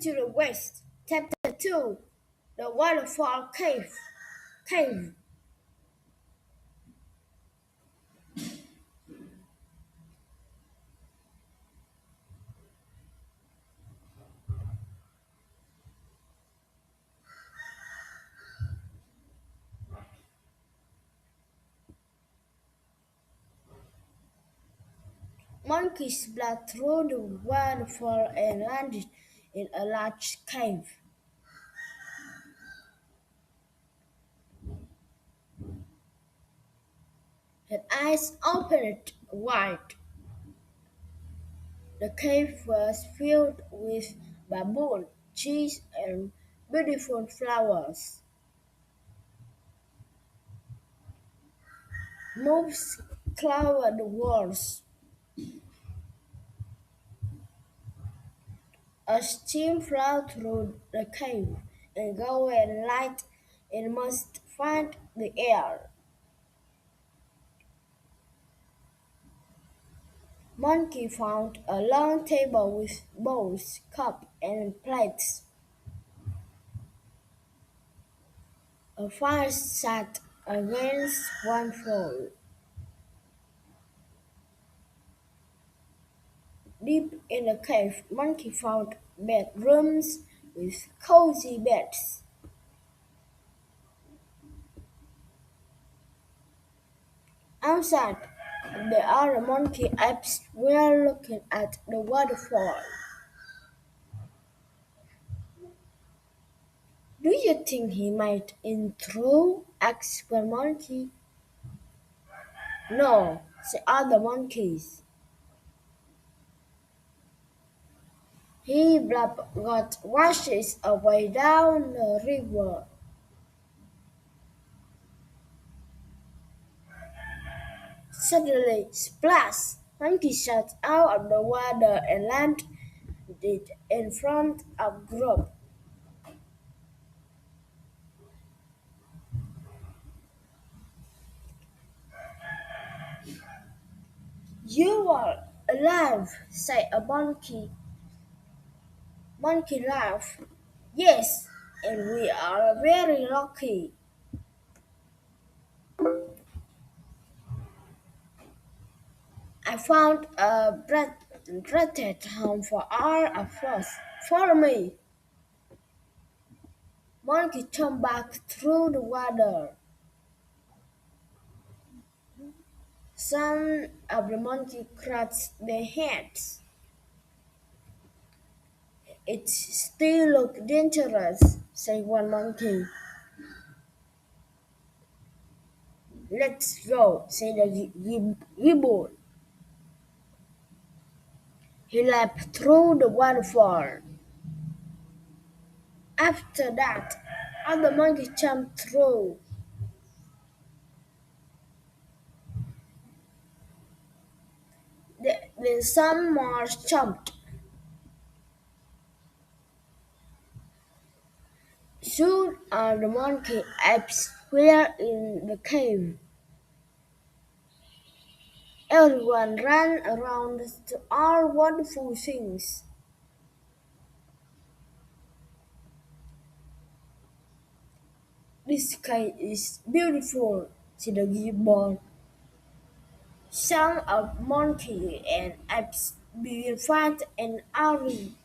To the west. Chapter 2. The Waterfall Cave. Monkeys splashed through the waterfall and landed in a large cave. His eyes opened wide. The cave was filled with baboon, cheese, and beautiful flowers. Moss covered the walls. A steam flowed through the cave, and golden light it must find the air. Monkey found a long table with bowls, cups, and plates. A fire sat against one wall. Deep in the cave, Monkey found bedrooms with cozy beds. Outside, the other monkey apes were looking at the waterfall. "Do you think he might intrude?" asked one monkey. "No," said other monkeys. He got washes away down the river. Suddenly, splash! Monkey shot out of the water and landed in front of group. "You are alive," said a monkey. Monkey laughed. "Yes, and we are very lucky. I found a breathtaking home for all of us. Follow me." Monkey turned back through the water. Some of the monkeys scratched their heads. "It still looks dangerous," said one monkey. "Let's go," said the gibbon. He leapt through the waterfall. After that, other monkeys jumped through. Then some more jumped. Soon all the monkey apes were in the cave. Everyone ran around to all wonderful things. "This cave is beautiful," said the gibbon. Some of monkey and apes began fight and arguing.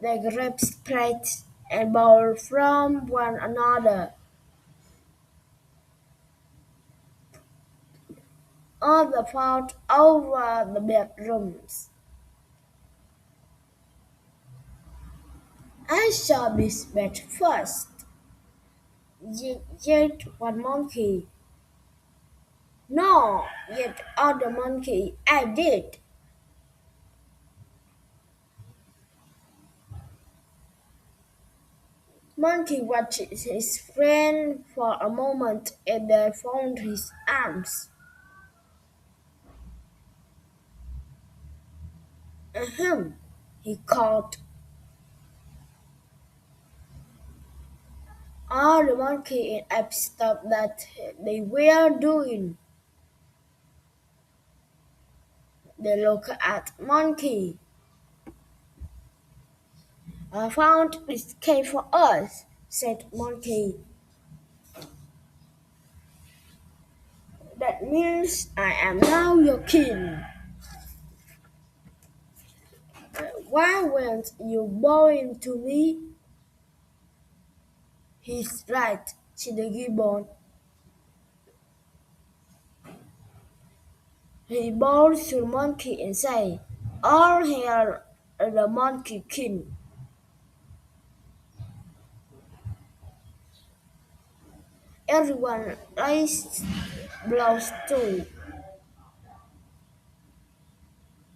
They grabbed plates and bowls from one another. Others fought over the bedrooms. "I saw this bed first," yelled one monkey. "No," yelled other monkey, "I did." Monkey watched his friend for a moment and then found his arms. "Ahem," he called. All the monkey and ape stopped that they were doing. They looked at Monkey. I found this cave for us, said Monkey. That means I am now your king. Why weren't you bowing to me? He's right, said the gibbon. He bowed to the monkey and said, all hail the monkey king. Everyone raised blows too.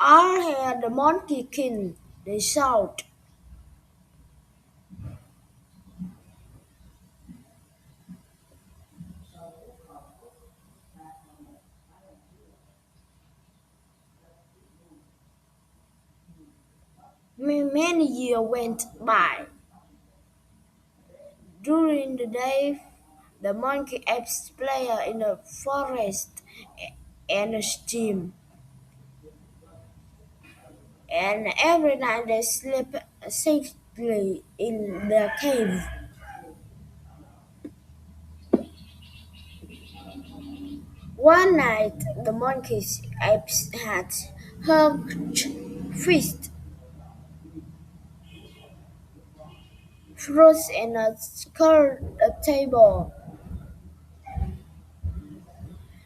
All hail the monkey king, they shout. Many years went by. During the day, the monkey apes play in the forest and stream, and every night they sleep safely in the cave. One night, the monkey's apes had huge feast, fruits and a skirt a table.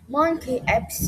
Monkey apes